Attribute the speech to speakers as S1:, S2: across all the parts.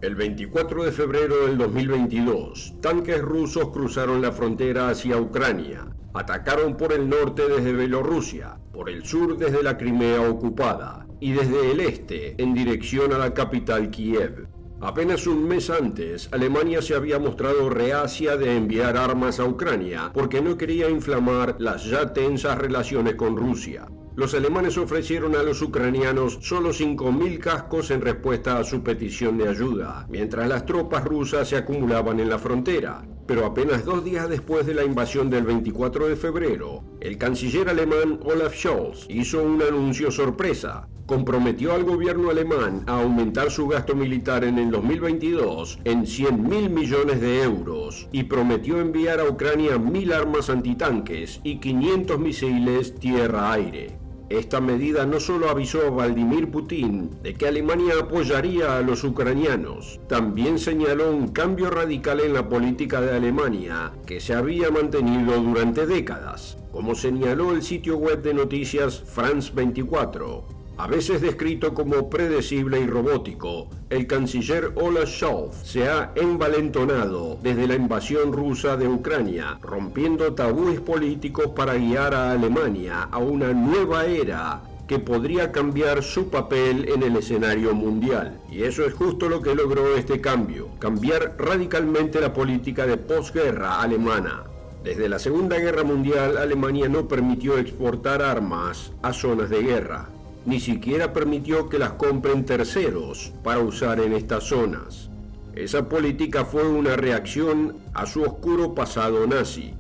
S1: El 24 de febrero del 2022, tanques rusos cruzaron la frontera hacia Ucrania. Atacaron por el norte desde Bielorrusia, por el sur desde la Crimea ocupada y desde el este en dirección a la capital Kiev. Apenas un mes antes, Alemania se había mostrado reacia de enviar armas a Ucrania porque no quería inflamar las ya tensas relaciones con Rusia. Los alemanes ofrecieron a los ucranianos solo 5.000 cascos en respuesta a su petición de ayuda, mientras las tropas rusas se acumulaban en la frontera. Pero apenas 2 días después de la invasión del 24 de febrero, el canciller alemán Olaf Scholz hizo un anuncio sorpresa. Comprometió al gobierno alemán a aumentar su gasto militar en el 2022 en 100.000 millones de euros y prometió enviar a Ucrania 1.000 armas antitanques y 500 misiles tierra-aire. Esta medida no solo avisó a Vladimir Putin de que Alemania apoyaría a los ucranianos, también señaló un cambio radical en la política de Alemania que se había mantenido durante décadas, como señaló el sitio web de noticias France 24. A veces descrito como predecible y robótico, el canciller Olaf Scholz se ha envalentonado desde la invasión rusa de Ucrania, rompiendo tabúes políticos para guiar a Alemania a una nueva era que podría cambiar su papel en el escenario mundial. Y eso es justo lo que logró este cambio, cambiar radicalmente la política de posguerra alemana. Desde la Segunda Guerra Mundial, Alemania no permitió exportar armas a zonas de guerra. Ni siquiera permitió que las compren terceros para usar en estas zonas. Esa política fue una reacción a su oscuro pasado nazi.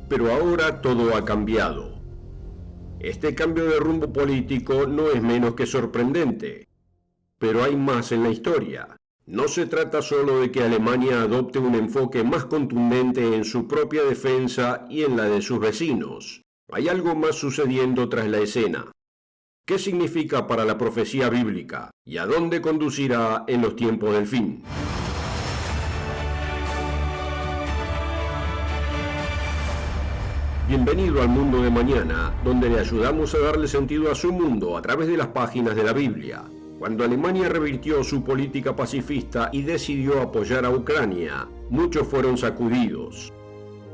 S1: Pero ahora todo ha cambiado. Este cambio de rumbo político no es menos que sorprendente. Pero hay más en la historia. No se trata solo de que Alemania adopte un enfoque más contundente en su propia defensa y en la de sus vecinos. Hay algo más sucediendo tras la escena. ¿Qué significa para la profecía bíblica? ¿Y a dónde conducirá en los tiempos del fin? Bienvenido al Mundo de Mañana, donde le ayudamos a darle sentido a su mundo a través de las páginas de la Biblia. Cuando Alemania revirtió su política pacifista y decidió apoyar a Ucrania, muchos fueron sacudidos.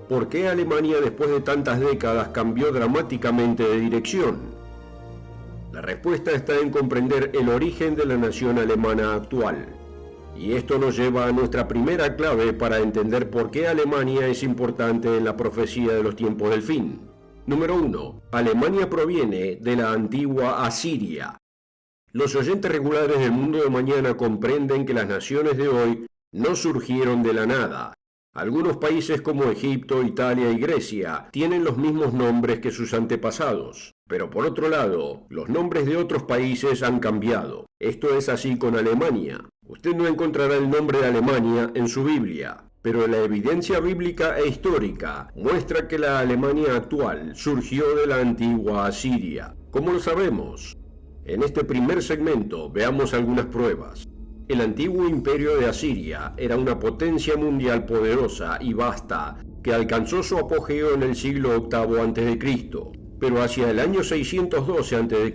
S1: ¿Por qué Alemania después de tantas décadas cambió dramáticamente de dirección? La respuesta está en comprender el origen de la nación alemana actual. Y esto nos lleva a nuestra primera clave para entender por qué Alemania es importante en la profecía de los tiempos del fin. Número 1. Alemania proviene de la antigua Asiria. Los oyentes regulares del Mundo de Mañana comprenden que las naciones de hoy no surgieron de la nada. Algunos países como Egipto, Italia y Grecia tienen los mismos nombres que sus antepasados. Pero por otro lado, los nombres de otros países han cambiado. Esto es así con Alemania. Usted no encontrará el nombre de Alemania en su Biblia, pero la evidencia bíblica e histórica muestra que la Alemania actual surgió de la antigua Asiria. ¿Cómo lo sabemos? En este primer segmento veamos algunas pruebas. El antiguo imperio de Asiria era una potencia mundial poderosa y vasta que alcanzó su apogeo en el siglo VIII a.C., pero hacia el año 612 a.C.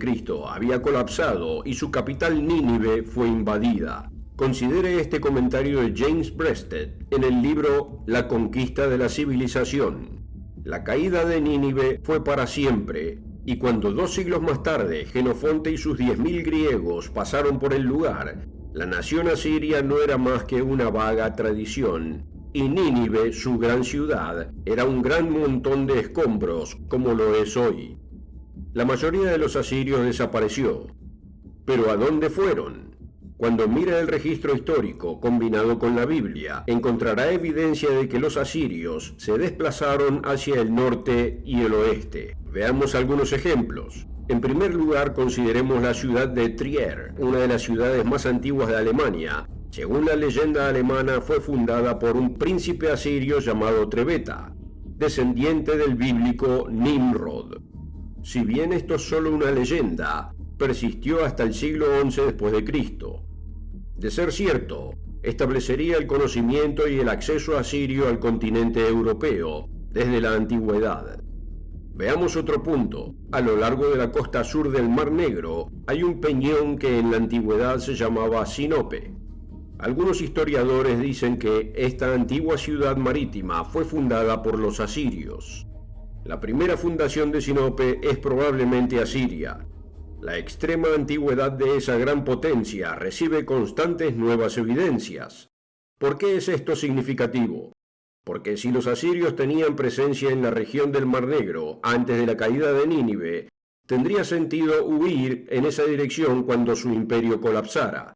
S1: había colapsado y su capital Nínive fue invadida. Considere este comentario de James Breasted en el libro La conquista de la civilización. La caída de Nínive fue para siempre, y cuando 2 siglos más tarde Jenofonte y sus 10.000 griegos pasaron por el lugar, la nación asiria no era más que una vaga tradición, y Nínive, su gran ciudad, era un gran montón de escombros como lo es hoy. La mayoría de los asirios desapareció. ¿Pero a dónde fueron? Cuando mira el registro histórico combinado con la Biblia, encontrará evidencia de que los asirios se desplazaron hacia el norte y el oeste. Veamos algunos ejemplos. En primer lugar, consideremos la ciudad de Trier, una de las ciudades más antiguas de Alemania. Según la leyenda alemana, fue fundada por un príncipe asirio llamado Trebeta, descendiente del bíblico Nimrod. Si bien esto es solo una leyenda, persistió hasta el siglo XI después de Cristo. De ser cierto, establecería el conocimiento y el acceso asirio al continente europeo desde la antigüedad. Veamos otro punto. A lo largo de la costa sur del Mar Negro hay un peñón que en la antigüedad se llamaba Sinope. Algunos historiadores dicen que esta antigua ciudad marítima fue fundada por los asirios. La primera fundación de Sinope es probablemente asiria. La extrema antigüedad de esa gran potencia recibe constantes nuevas evidencias. ¿Por qué es esto significativo? Porque si los asirios tenían presencia en la región del Mar Negro antes de la caída de Nínive, tendría sentido huir en esa dirección cuando su imperio colapsara.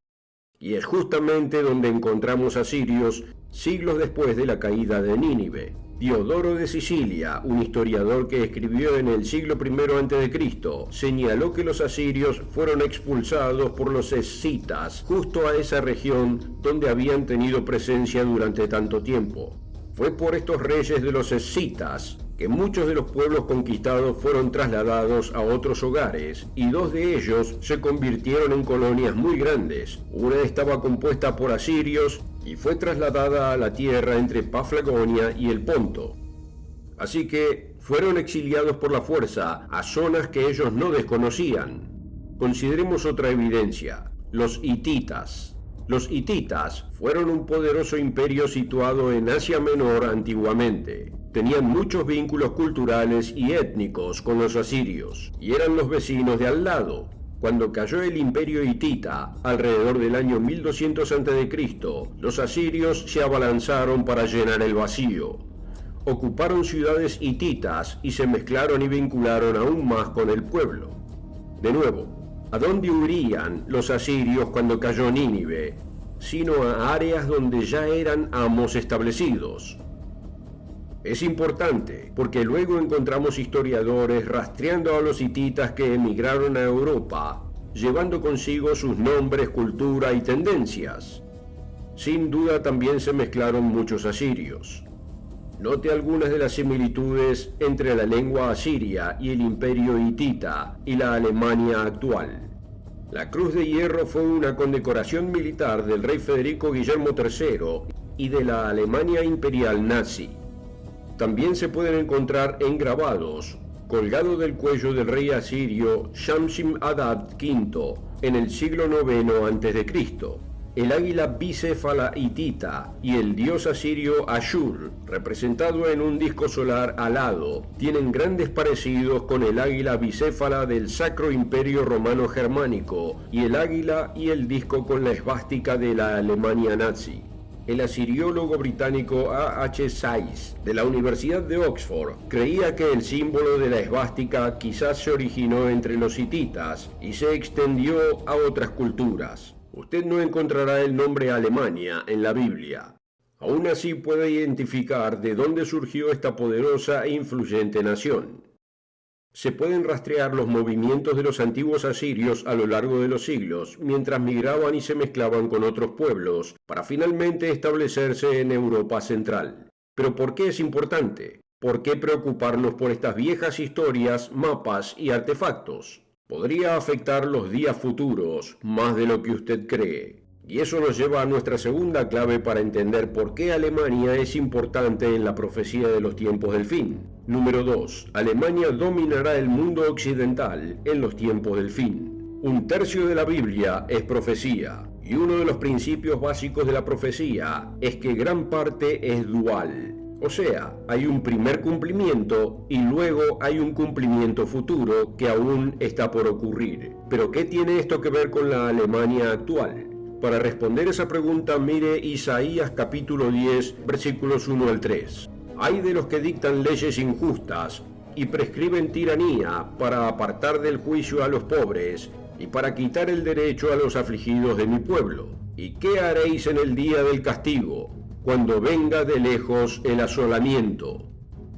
S1: Y es justamente donde encontramos asirios siglos después de la caída de Nínive. Diodoro de Sicilia, un historiador que escribió en el siglo I a.C., señaló que los asirios fueron expulsados por los escitas justo a esa región donde habían tenido presencia durante tanto tiempo. Fue por estos reyes de los escitas que muchos de los pueblos conquistados fueron trasladados a otros hogares, y dos de ellos se convirtieron en colonias muy grandes. Una estaba compuesta por asirios y fue trasladada a la tierra entre Paflagonia y el Ponto. Así que fueron exiliados por la fuerza a zonas que ellos no desconocían. Consideremos otra evidencia: los hititas. Los hititas fueron un poderoso imperio situado en Asia Menor antiguamente. Tenían muchos vínculos culturales y étnicos con los asirios, y eran los vecinos de al lado. Cuando cayó el imperio hitita, alrededor del año 1200 a.C., los asirios se abalanzaron para llenar el vacío. Ocuparon ciudades hititas y se mezclaron y vincularon aún más con el pueblo. De nuevo, ¿a dónde huirían los asirios cuando cayó Nínive? Sino a áreas donde ya eran amos establecidos. Es importante porque luego encontramos historiadores rastreando a los hititas que emigraron a Europa, llevando consigo sus nombres, cultura y tendencias. Sin duda también se mezclaron muchos asirios. Note algunas de las similitudes entre la lengua asiria y el imperio hitita y la Alemania actual. La Cruz de Hierro fue una condecoración militar del rey Federico Guillermo III y de la Alemania imperial nazi. También se pueden encontrar engrabados, colgado del cuello del rey asirio Shamshi-Adad V en el siglo IX a.C., el águila bicéfala hitita y el dios asirio Ashur, representado en un disco solar alado, tienen grandes parecidos con el águila bicéfala del Sacro Imperio Romano Germánico y el águila y el disco con la esvástica de la Alemania nazi. El asiriólogo británico A.H. Sayce, de la Universidad de Oxford, creía que el símbolo de la esvástica quizás se originó entre los hititas y se extendió a otras culturas. Usted no encontrará el nombre Alemania en la Biblia. Aún así puede identificar de dónde surgió esta poderosa e influyente nación. Se pueden rastrear los movimientos de los antiguos asirios a lo largo de los siglos, mientras migraban y se mezclaban con otros pueblos, para finalmente establecerse en Europa Central. ¿Pero por qué es importante? ¿Por qué preocuparnos por estas viejas historias, mapas y artefactos? Podría afectar los días futuros más de lo que usted cree. Y eso nos lleva a nuestra segunda clave para entender por qué Alemania es importante en la profecía de los tiempos del fin. Número 2. Alemania dominará el mundo occidental en los tiempos del fin. Un tercio de la Biblia es profecía, y uno de los principios básicos de la profecía es que gran parte es dual. O sea, hay un primer cumplimiento y luego hay un cumplimiento futuro que aún está por ocurrir. ¿Pero qué tiene esto que ver con la Alemania actual? Para responder esa pregunta, mire Isaías capítulo 10, versículos 1 al 3. Hay de los que dictan leyes injustas y prescriben tiranía para apartar del juicio a los pobres y para quitar el derecho a los afligidos de mi pueblo. ¿Y qué haréis en el día del castigo, cuando venga de lejos el asolamiento?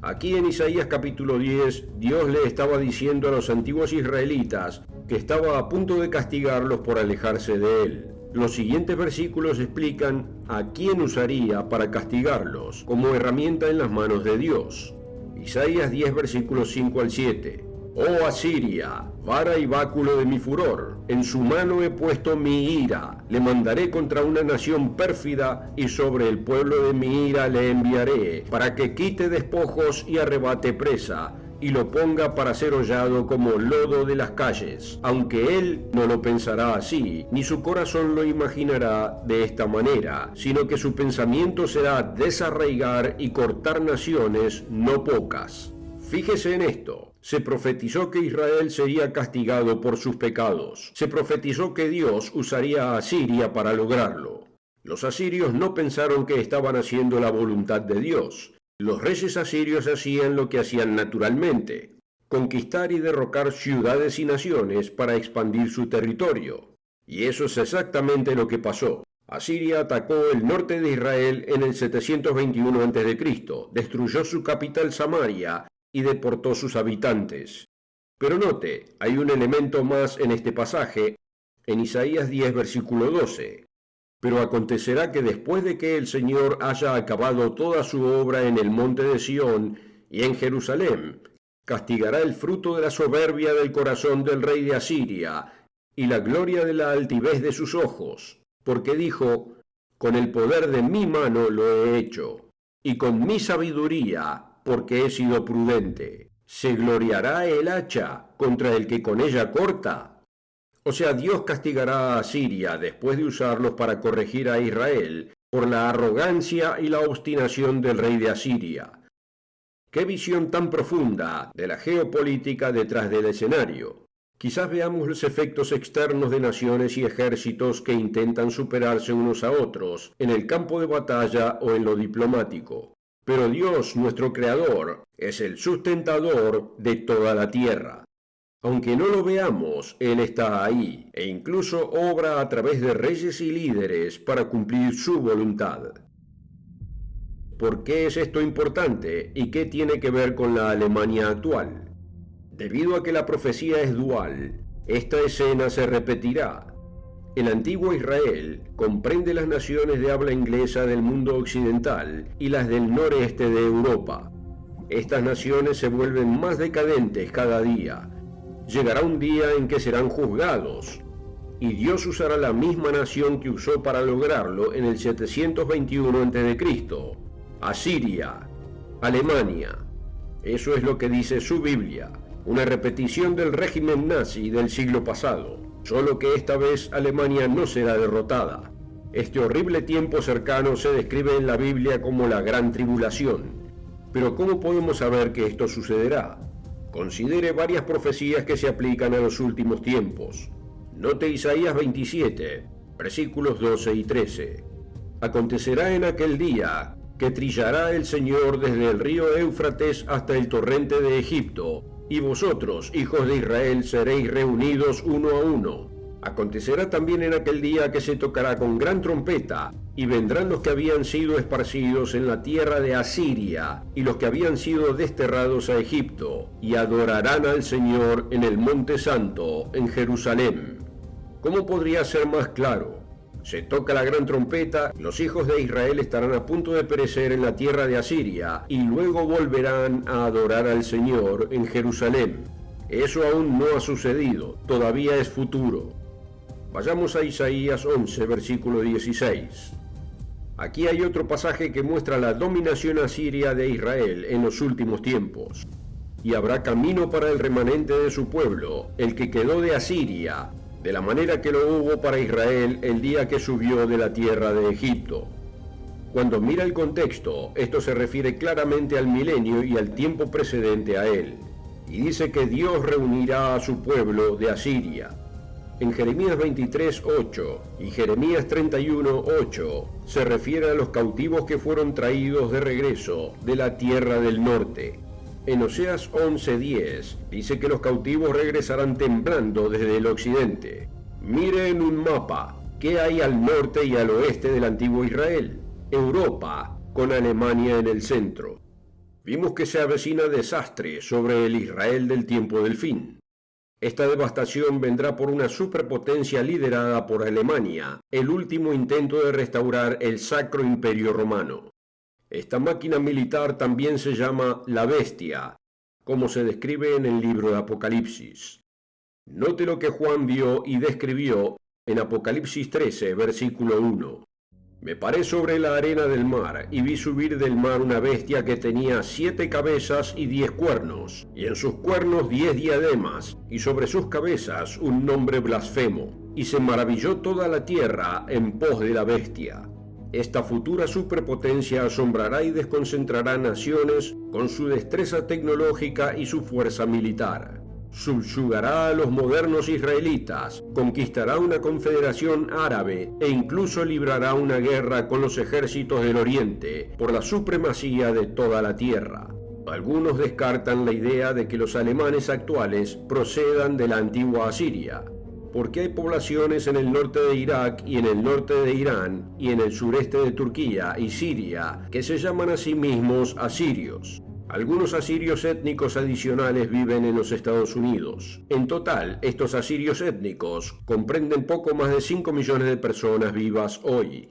S1: Aquí en Isaías capítulo 10, Dios le estaba diciendo a los antiguos israelitas que estaba a punto de castigarlos por alejarse de él. Los siguientes versículos explican a quién usaría para castigarlos como herramienta en las manos de Dios. Isaías 10, versículos 5 al 7. Oh Asiria, vara y báculo de mi furor, en su mano he puesto mi ira, le mandaré contra una nación pérfida y sobre el pueblo de mi ira le enviaré, para que quite despojos y arrebate presa, y lo ponga para ser hollado como lodo de las calles, aunque él no lo pensará así, ni su corazón lo imaginará de esta manera, sino que su pensamiento será desarraigar y cortar naciones no pocas. Fíjese en esto. Se profetizó que Israel sería castigado por sus pecados. Se profetizó que Dios usaría a Asiria para lograrlo. Los asirios no pensaron que estaban haciendo la voluntad de Dios. Los reyes asirios hacían lo que hacían naturalmente: conquistar y derrocar ciudades y naciones para expandir su territorio. Y eso es exactamente lo que pasó. Asiria atacó el norte de Israel en el 721 a.C., destruyó su capital Samaria y deportó sus habitantes. Pero note, hay un elemento más en este pasaje, en Isaías 10, versículo 12. Pero acontecerá que después de que el Señor haya acabado toda su obra en el monte de Sión y en Jerusalén, castigará el fruto de la soberbia del corazón del rey de Asiria y la gloria de la altivez de sus ojos, porque dijo: con el poder de mi mano lo he hecho, y con mi sabiduría, porque he sido prudente. ¿Se gloriará el hacha contra el que con ella corta? O sea, Dios castigará a Asiria después de usarlos para corregir a Israel por la arrogancia y la obstinación del rey de Asiria. ¡Qué visión tan profunda de la geopolítica detrás del escenario! Quizás veamos los efectos externos de naciones y ejércitos que intentan superarse unos a otros en el campo de batalla o en lo diplomático. Pero Dios, nuestro Creador, es el sustentador de toda la tierra. Aunque no lo veamos, Él está ahí, e incluso obra a través de reyes y líderes para cumplir su voluntad. ¿Por qué es esto importante y qué tiene que ver con la Alemania actual? Debido a que la profecía es dual, esta escena se repetirá. El antiguo Israel comprende las naciones de habla inglesa del mundo occidental y las del noreste de Europa. Estas naciones se vuelven más decadentes cada día. Llegará un día en que serán juzgados, y Dios usará la misma nación que usó para lograrlo en el 721 a.C., Asiria, Alemania. Eso es lo que dice su Biblia, una repetición del régimen nazi del siglo pasado. Solo que esta vez Alemania no será derrotada. Este horrible tiempo cercano se describe en la Biblia como la Gran Tribulación. Pero ¿cómo podemos saber que esto sucederá? Considere varias profecías que se aplican a los últimos tiempos. Note Isaías 27, versículos 12 y 13. Acontecerá en aquel día que trillará el Señor desde el río Éufrates hasta el torrente de Egipto, y vosotros, hijos de Israel, seréis reunidos uno a uno. Acontecerá también en aquel día que se tocará con gran trompeta, y vendrán los que habían sido esparcidos en la tierra de Asiria, y los que habían sido desterrados a Egipto, y adorarán al Señor en el Monte Santo, en Jerusalén. ¿Cómo podría ser más claro? Se toca la gran trompeta, los hijos de Israel estarán a punto de perecer en la tierra de Asiria y luego volverán a adorar al Señor en Jerusalén. Eso aún no ha sucedido, todavía es futuro. Vayamos a Isaías 11, versículo 16. Aquí hay otro pasaje que muestra la dominación asiria de Israel en los últimos tiempos. Y habrá camino para el remanente de su pueblo, el que quedó de Asiria, de la manera que lo hubo para Israel el día que subió de la tierra de Egipto. Cuando mira el contexto, esto se refiere claramente al milenio y al tiempo precedente a él, y dice que Dios reunirá a su pueblo de Asiria. En Jeremías 23:8 y Jeremías 31:8 se refiere a los cautivos que fueron traídos de regreso de la tierra del norte. En Oseas 11:10 dice que los cautivos regresarán temblando desde el occidente. Mire en un mapa qué hay al norte y al oeste del antiguo Israel. Europa, con Alemania en el centro. Vimos que se avecina desastre sobre el Israel del tiempo del fin. Esta devastación vendrá por una superpotencia liderada por Alemania, el último intento de restaurar el Sacro Imperio Romano. Esta máquina militar también se llama la Bestia, como se describe en el libro de Apocalipsis. Note lo que Juan vio y describió en Apocalipsis 13, versículo 1. Me paré sobre la arena del mar y vi subir del mar una bestia que tenía 7 cabezas y 10 cuernos, y en sus cuernos 10 diademas, y sobre sus cabezas un nombre blasfemo. Y se maravilló toda la tierra en pos de la bestia. Esta futura superpotencia asombrará y desconcentrará naciones con su destreza tecnológica y su fuerza militar. Subyugará a los modernos israelitas, conquistará una confederación árabe e incluso librará una guerra con los ejércitos del Oriente por la supremacía de toda la tierra. Algunos descartan la idea de que los alemanes actuales procedan de la antigua Asiria, porque hay poblaciones en el norte de Irak y en el norte de Irán y en el sureste de Turquía y Siria que se llaman a sí mismos asirios. Algunos asirios étnicos adicionales viven en los Estados Unidos. En total, estos asirios étnicos comprenden poco más de 5 millones de personas vivas hoy.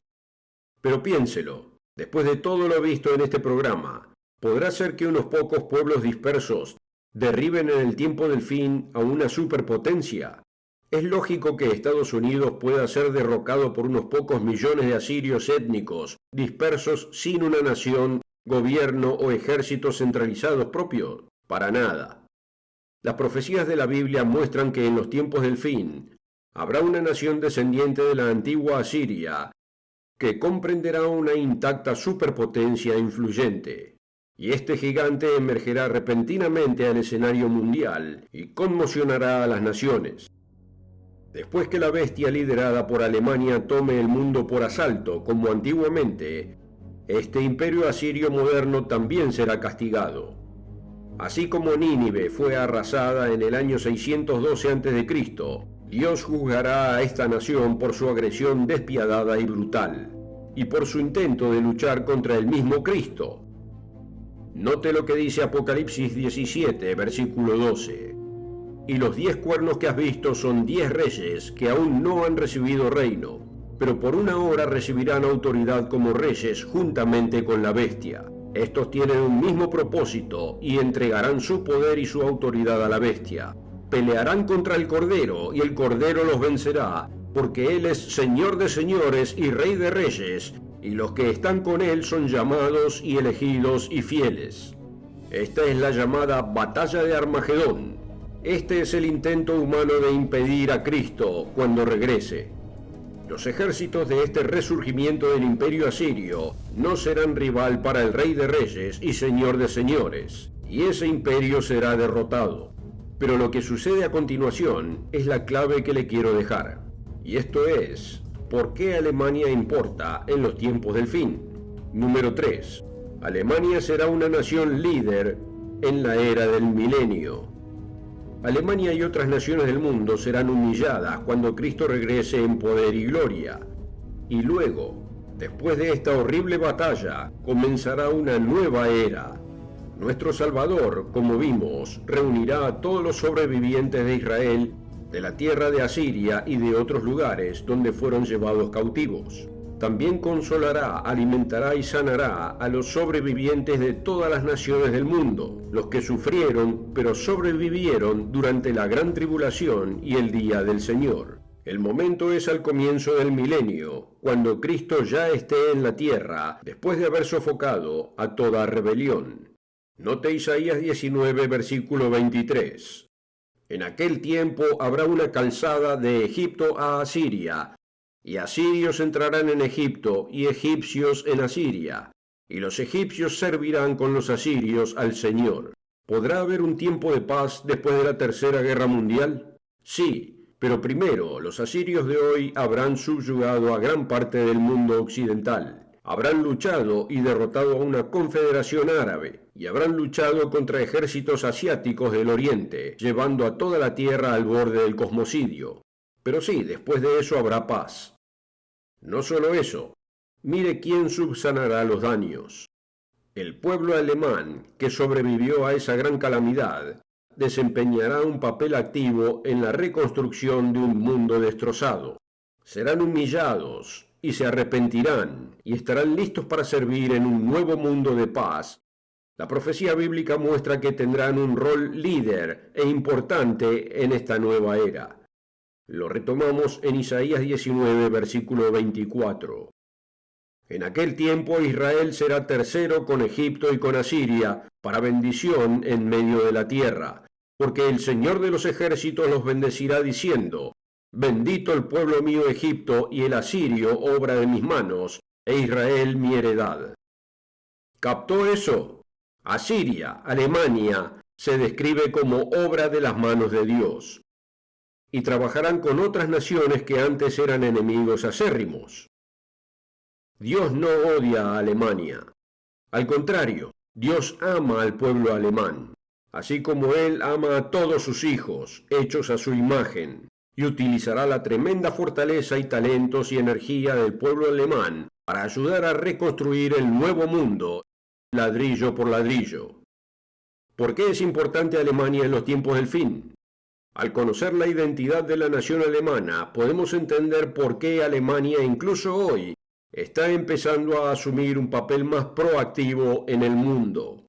S1: Pero piénselo, después de todo lo visto en este programa, ¿podrá ser que unos pocos pueblos dispersos derriben en el tiempo del fin a una superpotencia? ¿Es lógico que Estados Unidos pueda ser derrocado por unos pocos millones de asirios étnicos dispersos sin una nación, gobierno o ejércitos centralizados propios? Para nada. Las profecías de la Biblia muestran que en los tiempos del fin habrá una nación descendiente de la antigua Asiria que comprenderá una intacta superpotencia influyente. Y este gigante emergerá repentinamente al escenario mundial y conmocionará a las naciones. Después que la bestia liderada por Alemania tome el mundo por asalto, como antiguamente, este imperio asirio moderno también será castigado. Así como Nínive fue arrasada en el año 612 a.C., Dios juzgará a esta nación por su agresión despiadada y brutal, y por su intento de luchar contra el mismo Cristo. Note lo que dice Apocalipsis 17, versículo 12. Y los 10 cuernos que has visto son 10 reyes que aún no han recibido reino, pero por una hora recibirán autoridad como reyes juntamente con la bestia. Estos tienen un mismo propósito y entregarán su poder y su autoridad a la bestia. Pelearán contra el Cordero y el Cordero los vencerá, porque Él es Señor de señores y Rey de reyes, y los que están con Él son llamados y elegidos y fieles. Esta es la llamada Batalla de Armagedón. Este es el intento humano de impedir a Cristo cuando regrese. Los ejércitos de este resurgimiento del imperio asirio no serán rival para el Rey de Reyes y Señor de Señores, y ese imperio será derrotado. Pero lo que sucede a continuación es la clave que le quiero dejar, y esto es, ¿por qué Alemania importa en los tiempos del fin? Número 3. Alemania será una nación líder en la era del milenio. Alemania y otras naciones del mundo serán humilladas cuando Cristo regrese en poder y gloria. Y luego, después de esta horrible batalla, comenzará una nueva era. Nuestro Salvador, como vimos, reunirá a todos los sobrevivientes de Israel, de la tierra de Asiria y de otros lugares donde fueron llevados cautivos. También consolará, alimentará y sanará a los sobrevivientes de todas las naciones del mundo, los que sufrieron pero sobrevivieron durante la gran tribulación y el día del Señor. El momento es al comienzo del milenio, cuando Cristo ya esté en la tierra, después de haber sofocado a toda rebelión. Note Isaías 19, versículo 23. En aquel tiempo habrá una calzada de Egipto a Asiria, y asirios entrarán en Egipto y egipcios en Asiria, y los egipcios servirán con los asirios al Señor. ¿Podrá haber un tiempo de paz después de la Tercera Guerra Mundial? Sí, pero primero los asirios de hoy habrán subyugado a gran parte del mundo occidental. Habrán luchado y derrotado a una confederación árabe, y habrán luchado contra ejércitos asiáticos del Oriente, llevando a toda la tierra al borde del cosmocidio. Pero sí, después de eso habrá paz. No solo eso, mire quién subsanará los daños. El pueblo alemán, que sobrevivió a esa gran calamidad, desempeñará un papel activo en la reconstrucción de un mundo destrozado. Serán humillados y se arrepentirán y estarán listos para servir en un nuevo mundo de paz. La profecía bíblica muestra que tendrán un rol líder e importante en esta nueva era. Lo retomamos en Isaías 19, versículo 24. En aquel tiempo Israel será tercero con Egipto y con Asiria, para bendición en medio de la tierra, porque el Señor de los ejércitos los bendecirá diciendo: Bendito el pueblo mío Egipto y el asirio, obra de mis manos, e Israel mi heredad. ¿Captó eso? Asiria, Alemania, se describe como obra de las manos de Dios. Y trabajarán con otras naciones que antes eran enemigos acérrimos. Dios no odia a Alemania. Al contrario, Dios ama al pueblo alemán, así como Él ama a todos sus hijos, hechos a su imagen, y utilizará la tremenda fortaleza y talentos y energía del pueblo alemán para ayudar a reconstruir el nuevo mundo, ladrillo por ladrillo. ¿Por qué es importante Alemania en los tiempos del fin? Al conocer la identidad de la nación alemana, podemos entender por qué Alemania incluso hoy está empezando a asumir un papel más proactivo en el mundo.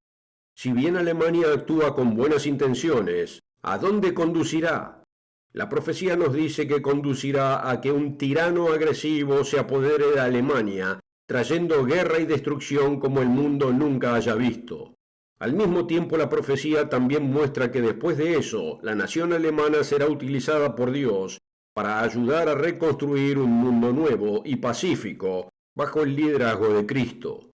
S1: Si bien Alemania actúa con buenas intenciones, ¿a dónde conducirá? La profecía nos dice que conducirá a que un tirano agresivo se apodere de Alemania, trayendo guerra y destrucción como el mundo nunca haya visto. Al mismo tiempo, la profecía también muestra que después de eso, la nación alemana será utilizada por Dios para ayudar a reconstruir un mundo nuevo y pacífico bajo el liderazgo de Cristo.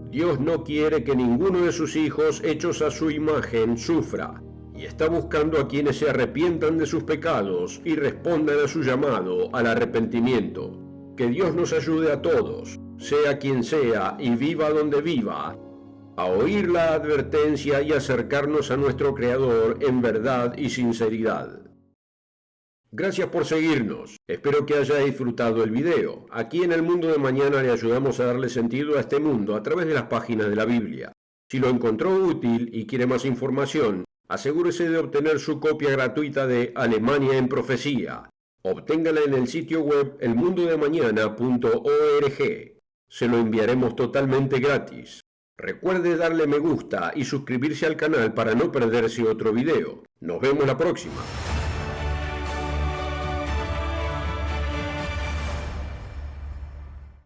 S1: Dios no quiere que ninguno de sus hijos hechos a su imagen sufra, y está buscando a quienes se arrepientan de sus pecados y respondan a su llamado al arrepentimiento. Que Dios nos ayude a todos, sea quien sea y viva donde viva, a oír la advertencia y acercarnos a nuestro Creador en verdad y sinceridad. Gracias por seguirnos. Espero que haya disfrutado el video. Aquí en El Mundo de Mañana le ayudamos a darle sentido a este mundo a través de las páginas de la Biblia. Si lo encontró útil y quiere más información, asegúrese de obtener su copia gratuita de Alemania en Profecía. Obténgala en el sitio web elmundodemañana.org. Se lo enviaremos totalmente gratis. Recuerde darle me gusta y suscribirse al canal para no perderse otro video. Nos vemos la próxima.